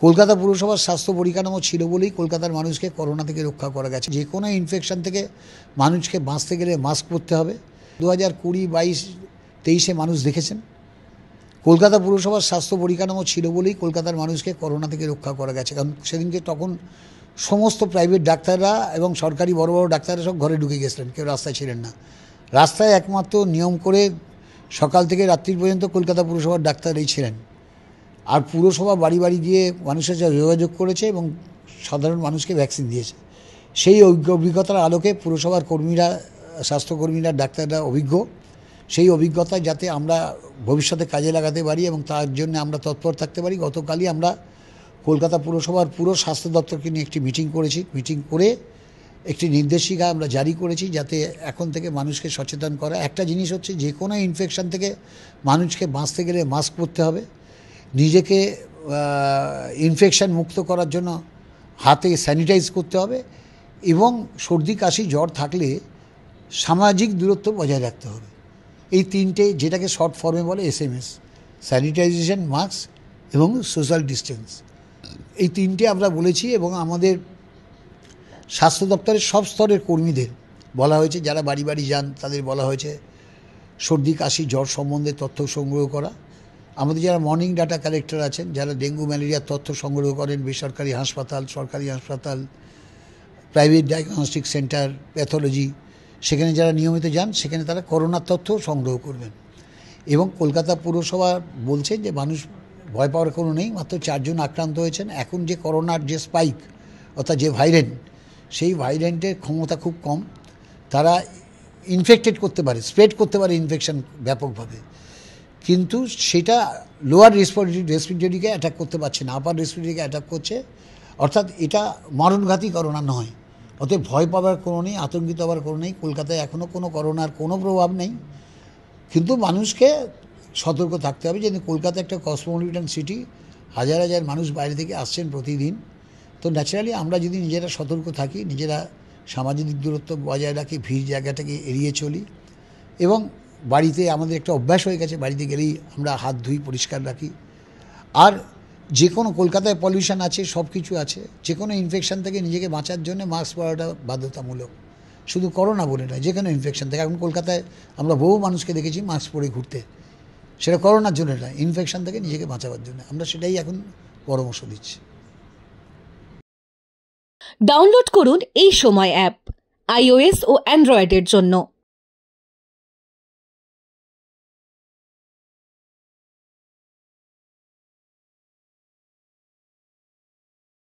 কলকাতা পুরসভার স্বাস্থ্য পরিকাঠামো ছিল বলেই কলকাতার মানুষকে করোনা থেকে রক্ষা করা গেছে। যে কোনো ইনফেকশন থেকে মানুষকে বাঁচতে গেলে মাস্ক পরতে হবে। 2020, 22, 23-এ মানুষ দেখেছেন কলকাতা পুরসভার স্বাস্থ্য পরিকাঠামো ছিল বলেই কলকাতার মানুষকে করোনা থেকে রক্ষা করা গেছে। কারণ সেদিনকে তখন সমস্ত প্রাইভেট ডাক্তাররা এবং সরকারি বড় বড় ডাক্তাররা সব ঘরে ঢুকে গেছিলেন, কেউ রাস্তায় ছিলেন না। রাস্তায় একমাত্র নিয়ম করে সকাল থেকে রাত্রি পর্যন্ত কলকাতা পুরসভার ডাক্তারই ছিলেন। আর পুরসভা বাড়ি বাড়ি গিয়ে মানুষের সাথে যোগাযোগ করেছে এবং সাধারণ মানুষকে ভ্যাকসিন দিয়েছে। সেই অভিজ্ঞতার আলোকে পুরসভার কর্মীরা, স্বাস্থ্যকর্মীরা, ডাক্তাররা অভিজ্ঞ। সেই অভিজ্ঞতা যাতে আমরা ভবিষ্যতে কাজে লাগাতে পারি এবং তার জন্য আমরা তৎপর থাকতে পারি। গতকালই আমরা কলকাতা পুরসভার পুরো স্বাস্থ্য দপ্তরকে নিয়ে একটি মিটিং করেছি। মিটিং করে একটি নির্দেশিকা আমরা জারি করেছি যাতে এখন থেকে মানুষকে সচেতন করা। একটা জিনিস হচ্ছে, যে কোনো ইনফেকশন থেকে মানুষকে বাঁচতে গেলে মাস্ক পরতে হবে। নিজেকে ইনফেকশন মুক্ত করার জন্য হাতে স্যানিটাইজ করতে হবে এবং সর্দি কাশি জ্বর থাকলে সামাজিক দূরত্ব বজায় রাখতে হবে। এই তিনটে, যেটাকে শর্ট ফর্মে বলে SMS, স্যানিটাইজেশন, মাস্ক এবং সোশ্যাল ডিস্টেন্স, এই তিনটে আমরা বলেছি। এবং আমাদের স্বাস্থ্য দপ্তরের সব স্তরের কর্মীদের বলা হয়েছে, যারা বাড়ি বাড়ি যান তাদের বলা হয়েছে সর্দি কাশি জ্বর সম্বন্ধে তথ্য সংগ্রহ করা। আমাদের যারা মর্নিং ডাটা কালেক্টর আছেন, যারা ডেঙ্গু ম্যালেরিয়ার তথ্য সংগ্রহ করেন বেসরকারি হাসপাতাল, সরকারি হাসপাতাল, প্রাইভেট ডায়াগনস্টিক সেন্টার, প্যাথোলজি, সেখানে যারা নিয়মিত যান সেখানে তারা করোনার তথ্য সংগ্রহ করবেন। এবং কলকাতা পুরসভা বলছে যে মানুষ ভয় পাওয়ার কোনো নেই, মাত্র 4 জন আক্রান্ত হয়েছেন। এখন যে করোনার যে স্পাইক, অর্থাৎ যে ভাইরেন্ট, সেই ভাইরেন্টের ক্ষমতা খুব কম। তারা ইনফেক্টেড করতে পারে, স্প্রেড করতে পারে ইনফেকশন ব্যাপকভাবে, কিন্তু সেটা লোয়ার রেসপিরেটরিকে অ্যাটাক করতে পারছে না, আপার রেসপিরেটরিকে অ্যাটাক করছে। অর্থাৎ এটা মরণঘাতী করোনা নয়। অতএব ভয় পাওয়ার কোনো নেই, আতঙ্কিত হওয়ার কোনো নেই। কলকাতায় এখনও কোনো করোনার কোনো প্রভাব নেই, কিন্তু মানুষকে সতর্ক থাকতে হবে। যেহেতু কলকাতা একটা কসমোপলিটন সিটি, হাজার হাজার মানুষ বাইরে থেকে আসছেন প্রতিদিন। তো ন্যাচারালি আমরা যদি নিজেরা সতর্ক থাকি, নিজেরা সামাজিক দূরত্ব বজায় রাখি, ভিড় জায়গাটাকে এড়িয়ে চলি, এবং বাড়িতে আমাদের একটা অভ্যাস হয়ে গেছে, বাড়িতে গেলেই আমরা হাত ধুই, পরিষ্কার রাখি। আর যে কোনো, কলকাতায় পলিউশন আছে, সব কিছু আছে, যে কোনো ইনফেকশন থেকে নিজেকে বাঁচার জন্য মাস্ক পরাটা বাধ্যতামূলক। শুধু করোনা বলে নয়, যে কোনো ইনফেকশন থেকে। এখন কলকাতায় আমরা বহু মানুষকে দেখেছি মাস্ক পরে ঘুরতে, সেটা করোনার জন্য নয়, ইনফেকশন থেকে নিজেকে বাঁচাবার জন্য। আমরা সেটাই এখন পরামর্শ দিচ্ছি। ডাউনলোড করুন এই সময় অ্যাপ, iOS ও অ্যান্ড্রয়েডের জন্য।